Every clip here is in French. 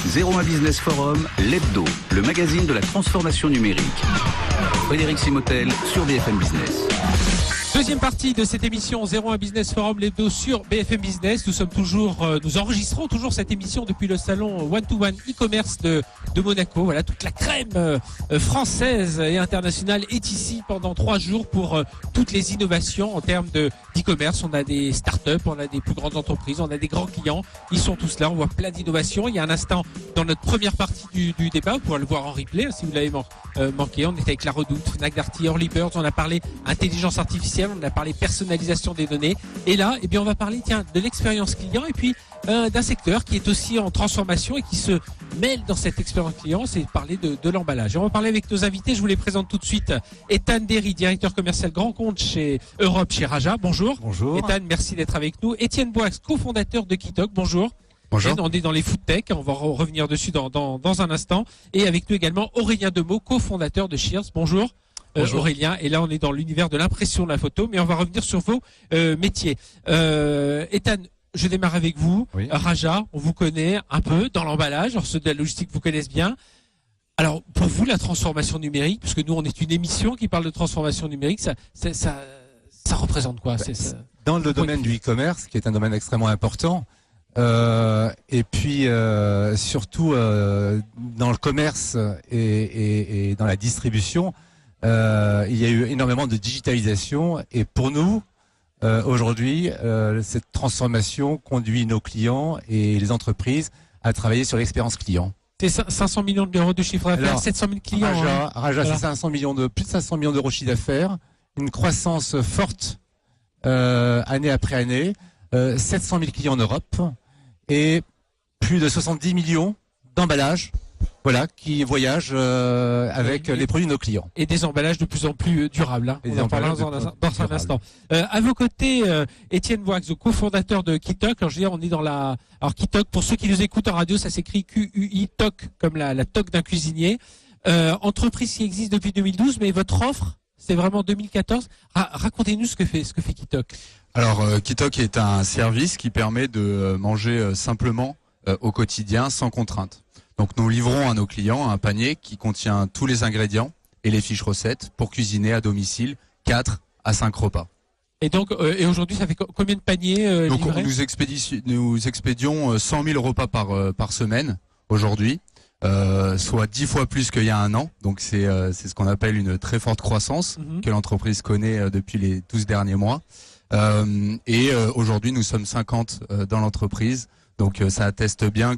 01 Business Forum, l'hebdo, le magazine de la transformation numérique. Frédéric Simotel sur BFM Business. Deuxième partie de cette émission 01 Business Forum, l'hebdo sur BFM Business. Nous enregistrons toujours cette émission depuis le salon One-to-One e-commerce de Monaco. Voilà, toute la crème française et internationale est ici pendant 3 jours pour toutes les innovations en termes d'e-commerce. On a des startups, on a des plus grandes entreprises, on a des grands clients. Ils sont tous là, on voit plein d'innovations. Il y a un instant dans notre première partie du débat, vous pourrez le voir en replay si vous l'avez manqué. On était avec La Redoute, Fnac Darty, Early Birds, on a parlé intelligence artificielle, on a parlé personnalisation des données. Et là, eh bien, on va parler de l'expérience client et puis d'un secteur qui est aussi en transformation et qui se mêle dans cette expérience client, c'est parler de l'emballage. Et on va parler avec nos invités, je vous les présente tout de suite. Ethan Derry, directeur commercial grand compte chez Europe, chez Raja. Bonjour. Bonjour. Ethan, merci d'être avec nous. Étienne Boix, cofondateur de Kitok. Bonjour. Bonjour. On est dans les food tech, on va revenir dessus dans un instant. Et avec nous également Aurélien Demeaux, cofondateur de Shears. Bonjour. Bonjour. Aurélien, et là on est dans l'univers de l'impression de la photo, mais on va revenir sur vos métiers. Ethan, je démarre avec vous. Oui. Raja, on vous connaît un peu dans l'emballage, alors ceux de la logistique vous connaissent bien. Alors pour vous, la transformation numérique, puisque nous on est une émission qui parle de transformation numérique, ça représente quoi? Dans le domaine du e-commerce, qui est un domaine extrêmement important, et puis surtout dans le commerce et dans la distribution, il y a eu énormément de digitalisation, et pour nous aujourd'hui cette transformation conduit nos clients et les entreprises à travailler sur l'expérience client. C'est 500 millions d'euros de chiffre d'affaires, 700 000 clients. Raja, c'est plus de 500 millions d'euros de chiffre d'affaires, une croissance forte année après année, 700 000 clients en Europe et plus de 70 millions d'emballages, voilà, qui voyagent avec les produits de nos clients. Et des emballages de plus en plus durables. Hein. On en parlera dans un instant. À vos côtés, Étienne Boix, cofondateur de Kitok. Alors, je veux dire, on est dans la. Alors Kitok, pour ceux qui nous écoutent en radio, ça s'écrit QUI TOC, comme la toque d'un cuisinier. Entreprise qui existe depuis 2012, mais votre offre, c'est vraiment 2014. Racontez-nous ce que fait Kitok. Alors, Kitok est un service qui permet de manger simplement au quotidien, sans contrainte. Donc, nous livrons à nos clients un panier qui contient tous les ingrédients et les fiches recettes pour cuisiner à domicile 4 à 5 repas. Et donc, et aujourd'hui, ça fait combien de paniers donc, livrés? nous expédions 100 000 repas par semaine aujourd'hui, soit 10 fois plus qu'il y a un an. Donc, c'est ce qu'on appelle une très forte croissance que l'entreprise connaît depuis les 12 derniers mois. Et aujourd'hui, nous sommes 50 dans l'entreprise. Donc, ça atteste bien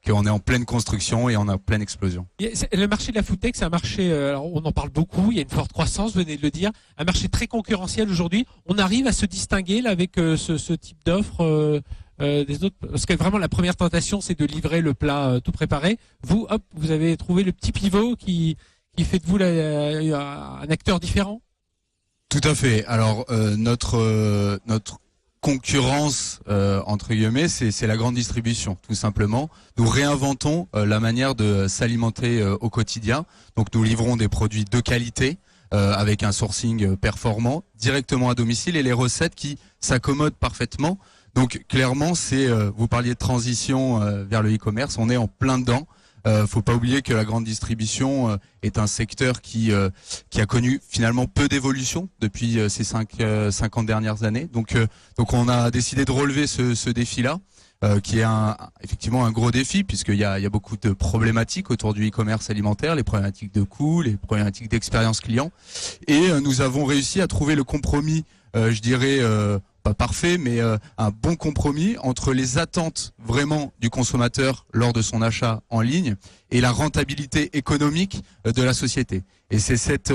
qu'on est en pleine construction et on est en pleine explosion. Le marché de la food tech, c'est un marché, alors on en parle beaucoup, il y a une forte croissance, vous venez de le dire, un marché très concurrentiel aujourd'hui. On arrive à se distinguer là avec ce type d'offre des autres, parce que vraiment la première tentation, c'est de livrer le plat tout préparé. Vous, vous avez trouvé le petit pivot qui fait de vous un acteur différent. Tout à fait. Alors notre concurrence entre guillemets, c'est la grande distribution, tout simplement. Nous réinventons la manière de s'alimenter au quotidien. Donc nous livrons des produits de qualité avec un sourcing performant directement à domicile et les recettes qui s'accommodent parfaitement. Donc clairement, vous parliez de transition vers le e-commerce, on est en plein dedans. Faut pas oublier que la grande distribution est un secteur qui a connu finalement peu d'évolution depuis ces 50 dernières années. Donc on a décidé de relever ce défi-là, qui est effectivement un gros défi puisqu'il y a beaucoup de problématiques autour du e-commerce alimentaire, les problématiques de coûts, les problématiques d'expérience client. Et nous avons réussi à trouver le compromis, je dirais, pas parfait, mais un bon compromis entre les attentes vraiment du consommateur lors de son achat en ligne et la rentabilité économique de la société. Et c'est cette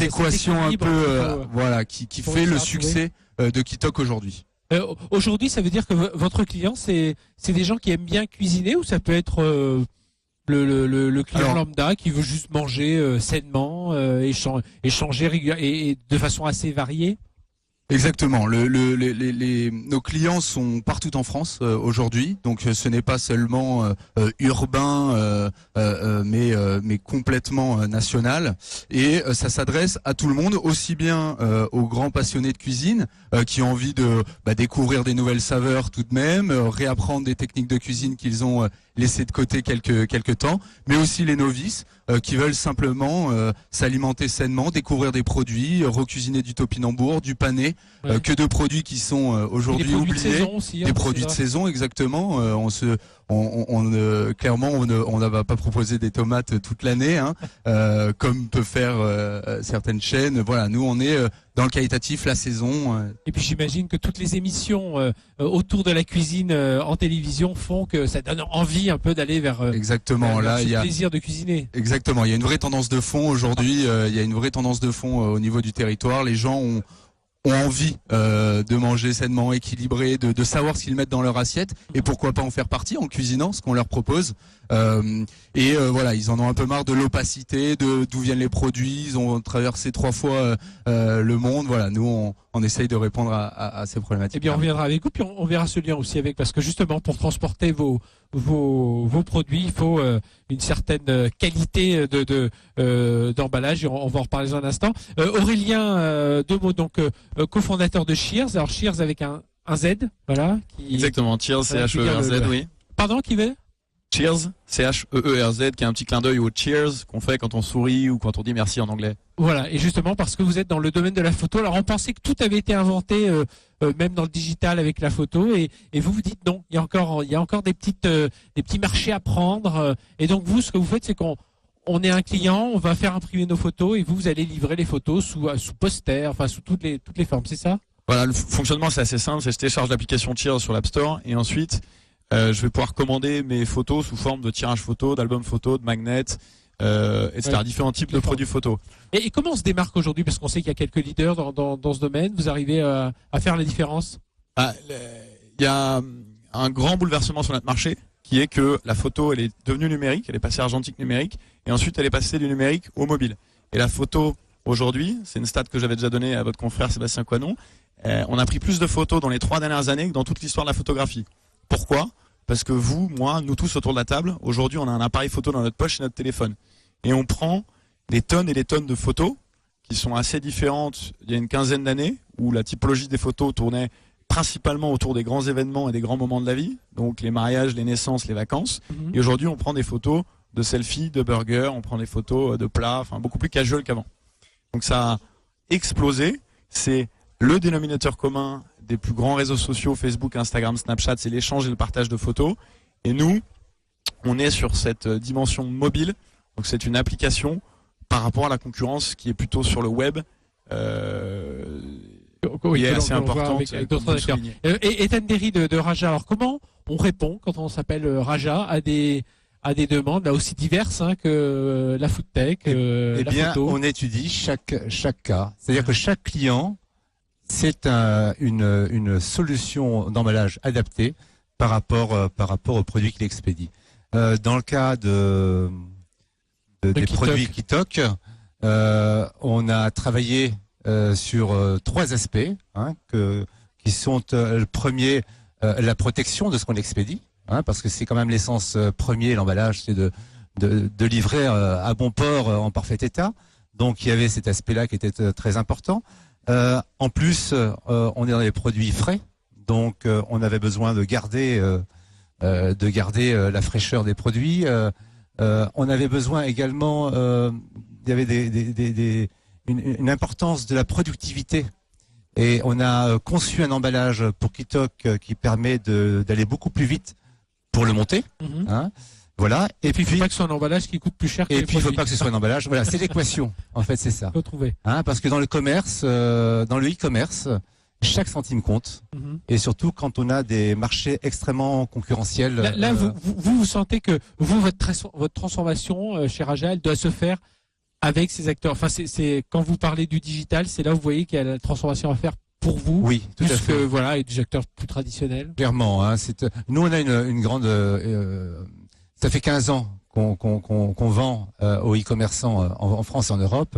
équation un peu qui fait le succès de Kitok aujourd'hui. Aujourd'hui, ça veut dire que votre client, c'est des gens qui aiment bien cuisiner, ou ça peut être le client lambda qui veut juste manger sainement, échanger et de façon assez variée? Exactement. Nos clients sont partout en France aujourd'hui, donc ce n'est pas seulement urbain, mais complètement national. Et ça s'adresse à tout le monde, aussi bien aux grands passionnés de cuisine qui ont envie de découvrir des nouvelles saveurs tout de même, réapprendre des techniques de cuisine qu'ils ont laissées de côté quelques temps, mais aussi les novices qui veulent simplement s'alimenter sainement, découvrir des produits, recuisiner du topinambour, du pané. Ouais. Que de produits qui sont aujourd'hui oubliés, des produits de saison exactement. Clairement, on ne va pas proposer des tomates toute l'année, hein, comme peut faire certaines chaînes. Voilà, nous on est dans le qualitatif, la saison. Et puis j'imagine que toutes les émissions autour de la cuisine en télévision font que ça donne envie un peu d'aller vers Exactement. Là, il y a plaisir de cuisiner. Exactement. Il y a une vraie tendance de fond aujourd'hui. Il y a une vraie tendance de fond au niveau du territoire. Les gens ont envie de manger sainement, équilibré, de savoir ce qu'ils mettent dans leur assiette et pourquoi pas en faire partie en cuisinant ce qu'on leur propose. Voilà, ils en ont un peu marre de l'opacité, d'où viennent les produits. Ils ont traversé 3 fois le monde. Voilà, nous on essaye de répondre à ces problématiques. Eh bien, on reviendra avec vous, puis on verra ce lien aussi avec, parce que justement pour transporter vos produits, il faut une certaine qualité d'emballage. On va en reparler dans un instant. Aurélien Demeaux, donc cofondateur de Cheers. Alors Cheers avec un Z, voilà. Exactement, Cheers, C-H-E-R-Z, oui. Pardon, qui veut? Cheers, C-H-E-E-R-Z, qui est un petit clin d'œil au cheers qu'on fait quand on sourit ou quand on dit merci en anglais. Voilà, et justement parce que vous êtes dans le domaine de la photo, alors on pensait que tout avait été inventé, même dans le digital avec la photo, et vous vous dites non, il y a encore des petits marchés à prendre, et donc vous, ce que vous faites, c'est qu'on est un client, on va faire imprimer nos photos, et vous allez livrer les photos sous poster, enfin sous toutes les formes, c'est ça? Voilà, le fonctionnement c'est assez simple, c'est que je télécharge l'application Cheers sur l'App Store, et ensuite je vais pouvoir commander mes photos sous forme de tirage photo, d'album photo, de magnets, etc. Ouais. Différents types de produits photos. Et comment on se démarque aujourd'hui? Parce qu'on sait qu'il y a quelques leaders dans ce domaine. Vous arrivez à faire la différence? Il y a un grand bouleversement sur notre marché qui est que la photo, elle est devenue numérique, elle est passée argentique numérique, et ensuite elle est passée du numérique au mobile. Et la photo, aujourd'hui, c'est une stat que j'avais déjà donnée à votre confrère Sébastien Coinon, on a pris plus de photos dans les 3 dernières années que dans toute l'histoire de la photographie. Pourquoi? Parce que vous, moi, nous tous autour de la table, aujourd'hui on a un appareil photo dans notre poche et notre téléphone. Et on prend des tonnes et des tonnes de photos qui sont assez différentes il y a une quinzaine d'années, où la typologie des photos tournait principalement autour des grands événements et des grands moments de la vie, donc les mariages, les naissances, les vacances. Et aujourd'hui on prend des photos de selfies, de burgers, on prend des photos de plats, enfin beaucoup plus casual qu'avant. Donc ça a explosé, c'est le dénominateur commun des plus grands réseaux sociaux, Facebook, Instagram, Snapchat, c'est l'échange et le partage de photos. Et nous, on est sur cette dimension mobile. Donc c'est une application par rapport à la concurrence qui est plutôt sur le web, qui est assez importante. Et Ethan Derry de Raja, alors comment on répond quand on s'appelle Raja à des demandes là aussi diverses que la food tech, la photo? On étudie chaque cas. C'est-à-dire que chaque client, c'est une solution d'emballage adaptée par rapport au produit qu'il expédie. Dans le cas des produits Kitok, on a travaillé sur 3 aspects qui sont le premier, la protection de ce qu'on expédie, parce que c'est quand même l'essence premier, l'emballage, c'est de livrer à bon port en parfait état. Donc il y avait cet aspect-là qui était très important. En plus, on est dans les produits frais, donc on avait besoin de garder la fraîcheur des produits. On avait besoin également, il y avait une importance de la productivité. Et on a conçu un emballage pour Kitok qui permet d'aller beaucoup plus vite pour le monter. Voilà. Et puis il ne faut pas que ce soit un emballage qui coûte plus cher que les produits. Et puis il ne faut pas que ce soit un emballage. Voilà, c'est l'équation. En fait, c'est ça. Faut trouver. Parce que dans le commerce, dans le e-commerce, chaque centime compte. Et surtout quand on a des marchés extrêmement concurrentiels. Là, vous sentez que votre transformation chez Raja, elle doit se faire avec ces acteurs. Enfin, c'est quand vous parlez du digital, c'est là où vous voyez qu'il y a la transformation à faire pour vous. Oui, tout à fait. Que voilà, et des acteurs plus traditionnels. Clairement. Nous, on a une grande. Ça fait 15 ans qu'on vend aux e-commerçants en France et en Europe.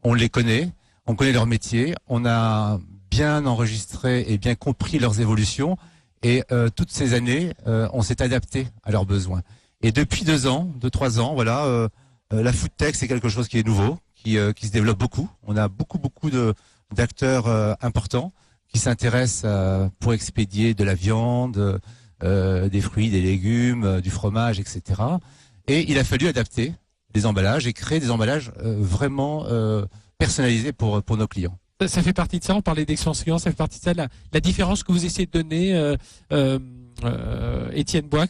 On les connaît, on connaît leur métier. On a bien enregistré et bien compris leurs évolutions. Et toutes ces années, on s'est adapté à leurs besoins. Et depuis 2-3 ans, voilà, la food tech, c'est quelque chose qui est nouveau, qui se développe beaucoup. On a beaucoup d'acteurs importants qui s'intéressent pour expédier de la viande, des fruits, des légumes, du fromage, etc. Et il a fallu adapter les emballages et créer des emballages vraiment personnalisés pour nos clients. Ça fait partie de ça, on parlait d'expérience client, ça fait partie de ça, la différence que vous essayez de donner, Étienne Boix,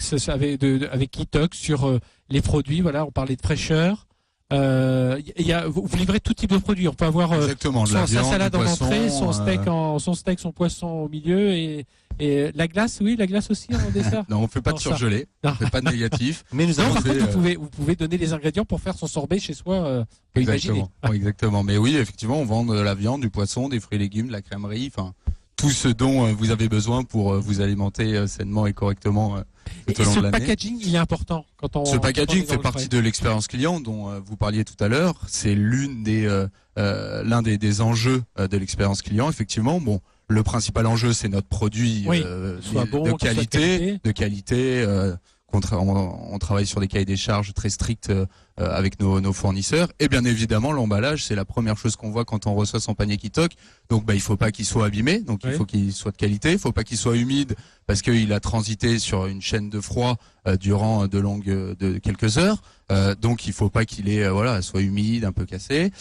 avec Kitox sur les produits, voilà, on parlait de fraîcheur. Vous livrez tout type de produits. On peut avoir Exactement, sa salade en poisson, entrée, son steak, son poisson au milieu et la glace, oui, la glace aussi en dessert. Non, on fait pas de surgelé, on fait pas de négatif. Mais nous avons par contre, vous pouvez donner les ingrédients pour faire son sorbet chez soi. Exactement. Mais oui, effectivement, on vend de la viande, du poisson, des fruits et légumes, de la crèmerie, enfin tout ce dont vous avez besoin pour vous alimenter sainement et correctement tout au long de l'année. Ce packaging, il est important Ce packaging fait partie de l'expérience client dont vous parliez tout à l'heure. C'est l'un des enjeux de l'expérience client. Effectivement, bon, le principal enjeu, c'est notre produit de qualité. On travaille sur des cahiers des charges très stricts avec nos fournisseurs. Et bien évidemment, l'emballage, c'est la première chose qu'on voit quand on reçoit son panier Kitox. Donc, il faut pas qu'il soit abîmé. Donc, il faut qu'il soit de qualité. Il faut pas qu'il soit humide parce qu'il a transité sur une chaîne de froid durant de quelques heures. Donc, il faut pas qu'il soit humide, un peu cassé.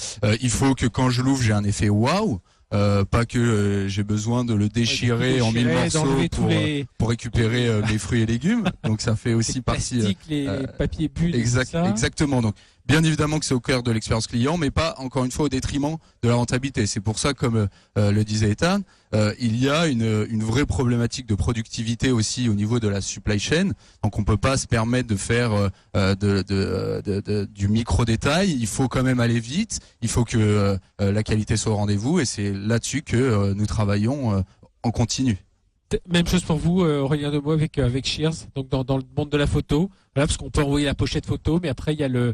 Il faut que quand je l'ouvre, j'ai un effet waouh. Pas que j'ai besoin de le déchirer en 1000 morceaux pour récupérer mes fruits et légumes. Donc ça fait aussi partie. Les papiers bulles. Exactement. Donc bien évidemment que c'est au cœur de l'expérience client, mais pas encore une fois au détriment de la rentabilité. C'est pour ça, comme le disait Ethan, il y a une vraie problématique de productivité aussi au niveau de la supply chain. Donc on peut pas se permettre de faire du micro détail. Il faut quand même aller vite. Il faut que la qualité soit au rendez-vous, et c'est là-dessus que nous travaillons en continu. Même chose pour vous, Aurélien Demeaux, avec Shears, donc dans le monde de la photo. Voilà, parce qu'on peut envoyer la pochette photo, mais après il y a le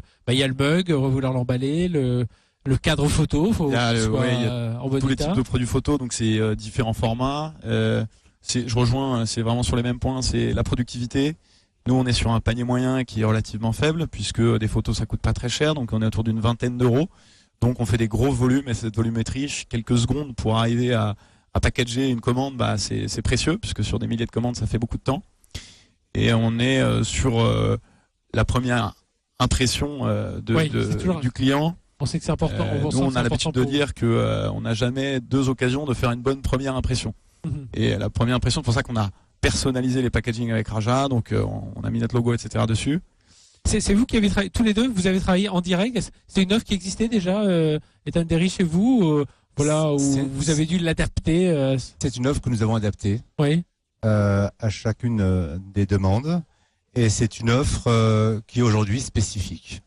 mug, vouloir l'emballer, le cadre photo, il y a en bon tous état. Les types de produits photo, donc c'est différents formats. Je rejoins, c'est vraiment sur les mêmes points, c'est la productivité. Nous, on est sur un panier moyen qui est relativement faible, puisque des photos ça coûte pas très cher, donc on est autour d'une 20aine d'euros. Donc on fait des gros volumes, et cette volumétrie, quelques secondes pour arriver à packager une commande, c'est précieux, puisque sur des milliers de commandes, ça fait beaucoup de temps. Et on est sur la première impression du client. On sait que c'est important. Nous, on a l'habitude de dire que on n'a jamais deux occasions de faire une bonne première impression. Et la première impression, c'est pour ça qu'on a personnalisé les packaging avec Raja, donc on a mis notre logo, etc. dessus. C'est vous qui avez travaillé, tous les deux, vous avez travaillé en direct. C'est une offre qui existait déjà, Ethan Derry, chez vous, où vous avez dû l'adapter. C'est une offre que nous avons adaptée. Oui. À chacune des demandes, et c'est une offre qui est aujourd'hui spécifique,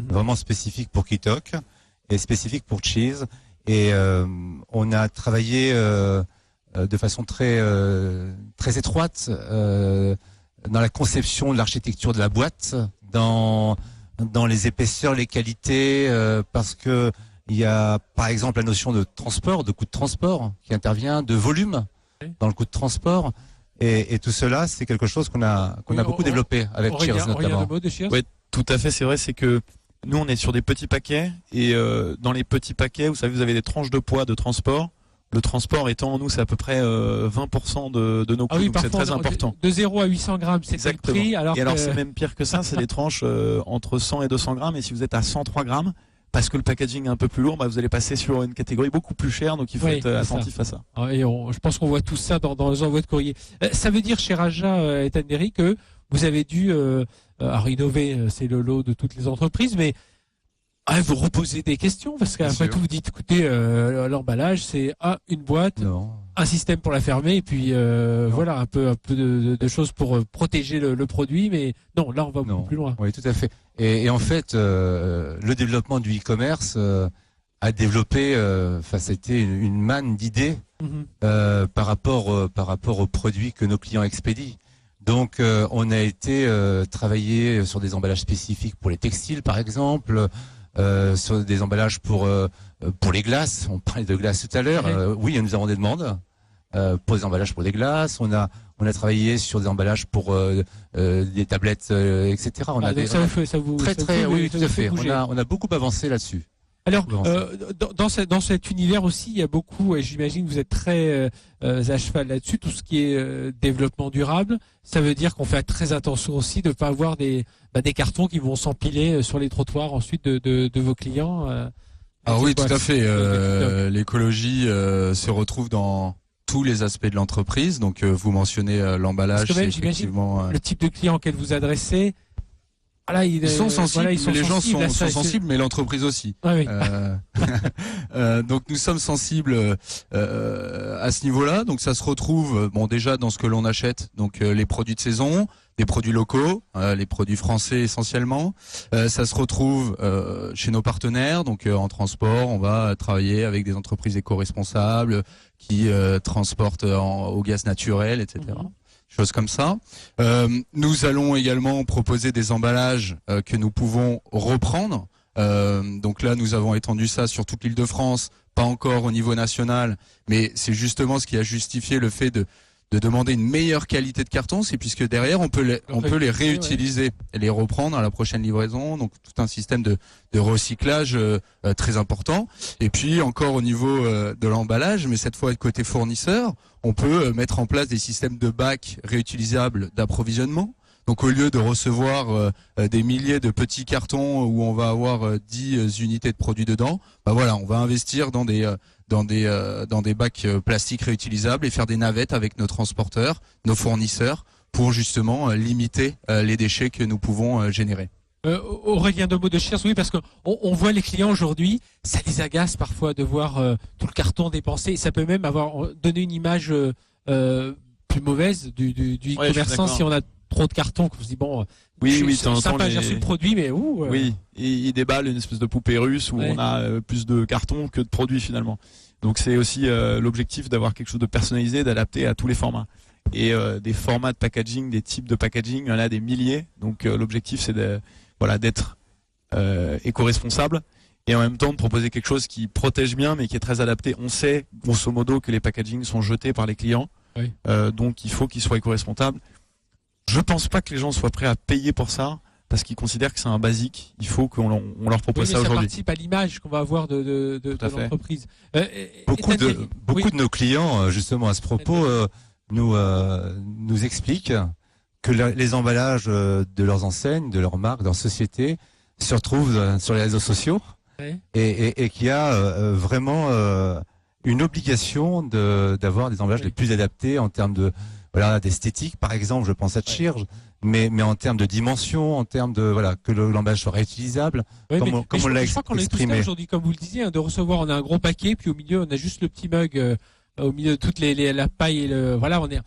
vraiment spécifique pour Kitox et spécifique pour Cheese, et on a travaillé de façon très étroite dans la conception de l'architecture de la boîte, dans les épaisseurs, les qualités, parce que il y a par exemple la notion de transport, de coût de transport qui intervient, de volume dans le coût de transport, et tout cela, c'est quelque chose qu'on a beaucoup développé avec Cheers notamment. Oui, tout à fait, c'est vrai, c'est que nous on est sur des petits paquets, et dans les petits paquets, vous savez, vous avez des tranches de poids de transport. Le transport étant, nous, c'est à peu près 20% de nos coûts, donc c'est très important. De 0 à 800 grammes, c'est le prix. Alors c'est même pire que ça, c'est des tranches entre 100 et 200 grammes, et si vous êtes à 103 grammes, parce que le packaging est un peu plus lourd, vous allez passer sur une catégorie beaucoup plus chère, donc il faut être attentif à ça. Et je pense qu'on voit tout ça dans les envois de courrier. Ça veut dire chez Raja, Ethan Derry, que vous avez dû innover, c'est le lot de toutes les entreprises, mais vous reposez des questions, parce qu'après tout vous dites, écoutez, l'emballage c'est une boîte, un système pour la fermer, et puis voilà, un peu de choses pour protéger le produit, mais non, là on va beaucoup plus loin. Oui, tout à fait. Et en fait, le développement du e-commerce a développé, c'était une manne d'idées par rapport aux produits que nos clients expédient. Donc, on a été travailler sur des emballages spécifiques pour les textiles, par exemple. sur des emballages pour les glaces. On parlait de glaces tout à l'heure. Oui, nous avons des demandes pour des emballages pour des glaces. On a travaillé sur des emballages pour des tablettes, etc. On a donc oui, tout à fait. On a beaucoup avancé là-dessus. Alors, dans cet univers aussi, il y a beaucoup, et j'imagine que vous êtes très à cheval là-dessus, tout ce qui est développement durable. Ça veut dire qu'on fait très attention aussi de ne pas avoir des cartons qui vont s'empiler sur les trottoirs ensuite de vos clients. Ah oui, tout à fait. L'écologie se retrouve dans tous les aspects de l'entreprise. Donc, vous mentionnez l'emballage. Parce que même, j'imagine, le type de client auquel vous adressez, voilà, ils sont sensibles, les gens sont sensibles, mais l'entreprise aussi. Ah oui. Donc nous sommes sensibles à ce niveau-là. Donc ça se retrouve déjà dans ce que l'on achète, donc les produits de saison, des produits locaux, les produits français essentiellement. Ça se retrouve chez nos partenaires, donc en transport, on va travailler avec des entreprises éco-responsables qui transportent au gaz naturel, etc. Choses comme ça. Nous allons également proposer des emballages que nous pouvons reprendre. Donc là, nous avons étendu ça sur toute l'Île-de-France, pas encore au niveau national, mais c'est justement ce qui a justifié le fait de demander une meilleure qualité de carton, c'est puisque derrière on peut les réutiliser et les reprendre à la prochaine livraison. Donc tout un système de recyclage très important. Et puis encore au niveau de l'emballage, mais cette fois côté fournisseur, on peut mettre en place des systèmes de bacs réutilisables d'approvisionnement. Donc au lieu de recevoir des milliers de petits cartons où on va avoir 10 unités de produits dedans, on va investir dans des bacs plastiques réutilisables et faire des navettes avec nos transporteurs, nos fournisseurs, pour justement limiter les déchets que nous pouvons générer. Aurélien Demeaux de Chiers, oui, parce qu'on voit les clients aujourd'hui, ça les agace parfois de voir tout le carton dépensé. Ça peut même donner une image plus mauvaise du e-commerçant si on a trop de cartons, qu'on se dit c'est sympa, j'ai reçu le produit, mais oui, il déballe une espèce de poupée russe où on a plus de cartons que de produits finalement. Donc c'est aussi l'objectif d'avoir quelque chose de personnalisé, d'adapter à tous les formats. Et des formats de packaging, des types de packaging, il y en a des milliers. Donc l'objectif c'est d'être éco-responsable et en même temps de proposer quelque chose qui protège bien mais qui est très adapté. On sait grosso modo que les packagings sont jetés par les clients, donc il faut qu'ils soient éco-responsables. Je pense pas que les gens soient prêts à payer pour ça parce qu'ils considèrent que c'est un basique. Il faut qu'on leur propose ça aujourd'hui. Ça participe à l'image qu'on va avoir de l'entreprise. Beaucoup de nos clients, justement à ce propos, nous expliquent que les emballages de leurs enseignes, de leurs marques, de leurs sociétés se retrouvent sur les réseaux sociaux et qu'il y a vraiment une obligation d'avoir des emballages les plus adaptés en termes d'esthétique, par exemple, je pense à Chirge, mais en termes de dimension, en termes de que l'emballage soit réutilisable, comme on l'a exprimé. Je crois qu'on est tous là aujourd'hui, comme vous le disiez, de recevoir, on a un gros paquet, puis au milieu on a juste le petit mug au milieu de toute la paille et on est.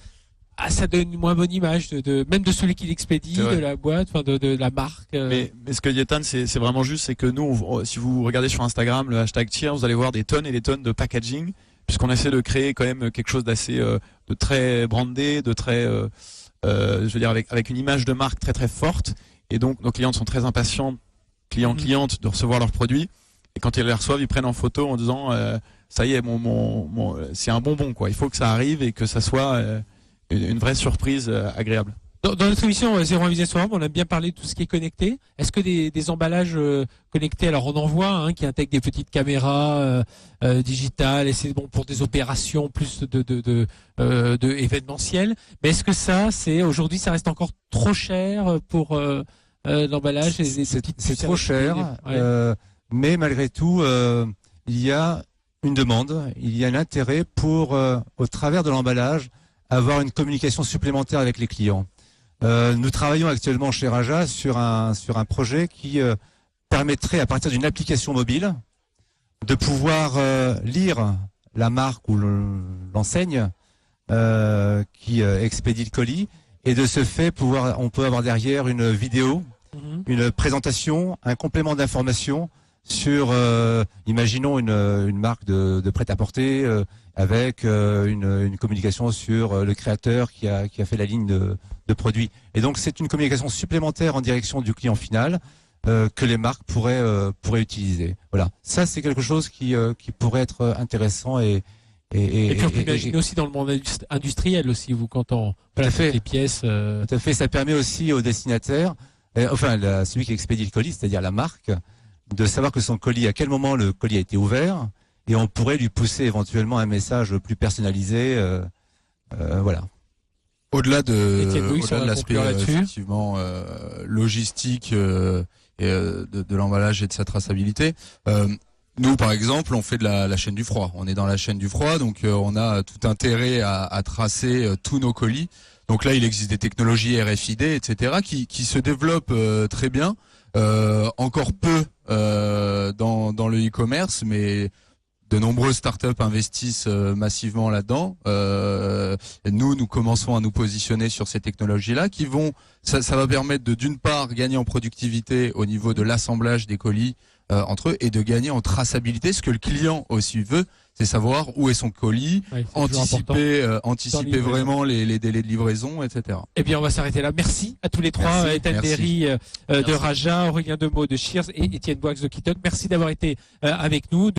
Ça donne une moins bonne image même de celui qui l'expédie, de la boîte, de la marque. Mais ce que dit Ethan, c'est vraiment juste, c'est que nous, si vous regardez sur Instagram le hashtag Cheer, vous allez voir des tonnes et des tonnes de packaging, puisqu'on essaie de créer quand même quelque chose d'assez, de très brandé, de très, avec une image de marque très très forte. Et donc nos clients sont très impatients, clientes, de recevoir leurs produits. Et quand ils les reçoivent, ils prennent en photo en disant, ça y est, c'est un bonbon quoi. Il faut que ça arrive et que ça soit une vraie surprise agréable. Dans notre émission 01 Business Forum, on a bien parlé de tout ce qui est connecté. Est-ce que des emballages connectés, alors on en voit qui intègrent des petites caméras digitales, et c'est bon pour des opérations plus de événementiel. Mais est-ce que aujourd'hui ça reste encore trop cher pour l'emballage? C'est trop cher, mais malgré tout, il y a une demande, il y a un intérêt pour, au travers de l'emballage, avoir une communication supplémentaire avec les clients. Nous travaillons actuellement chez Raja sur un projet qui permettrait, à partir d'une application mobile, de pouvoir lire la marque ou l'enseigne qui expédie le colis, et de ce fait on peut avoir derrière une vidéo, une présentation, un complément d'information sur, imaginons une marque de prêt-à-porter avec une communication sur le créateur qui a fait la ligne de produits. Et donc c'est une communication supplémentaire en direction du client final, que les marques pourraient utiliser. Voilà, ça c'est quelque chose qui pourrait être intéressant et puis on peut imaginer aussi dans le monde industriel aussi, vous, quand on place les pièces. Tout à fait, ça permet aussi au destinataire, celui qui expédie le colis, c'est-à-dire la marque, de savoir que son colis, à quel moment le colis a été ouvert, et on pourrait lui pousser éventuellement un message plus personnalisé. Voilà. Au-delà de l'aspect là-dessus. effectivement logistique et de l'emballage et de sa traçabilité. Nous, par exemple, on fait de la chaîne du froid. On est dans la chaîne du froid, donc on a tout intérêt à tracer tous nos colis. Donc là, il existe des technologies RFID, etc., qui se développent très bien, encore peu dans le e-commerce, mais de nombreuses startups investissent massivement là-dedans. Nous commençons à nous positionner sur ces technologies-là qui vont, ça va permettre de, d'une part, gagner en productivité au niveau de l'assemblage des colis entre eux et de gagner en traçabilité. Ce que le client aussi veut, c'est savoir où est son colis, anticiper vraiment les délais de livraison, etc. Eh bien, on va s'arrêter là. Merci à tous les trois, Ethan Derry de Raja, Aurélien Demeaux de Shears et Étienne Boix de Kitok. Merci d'avoir été avec nous.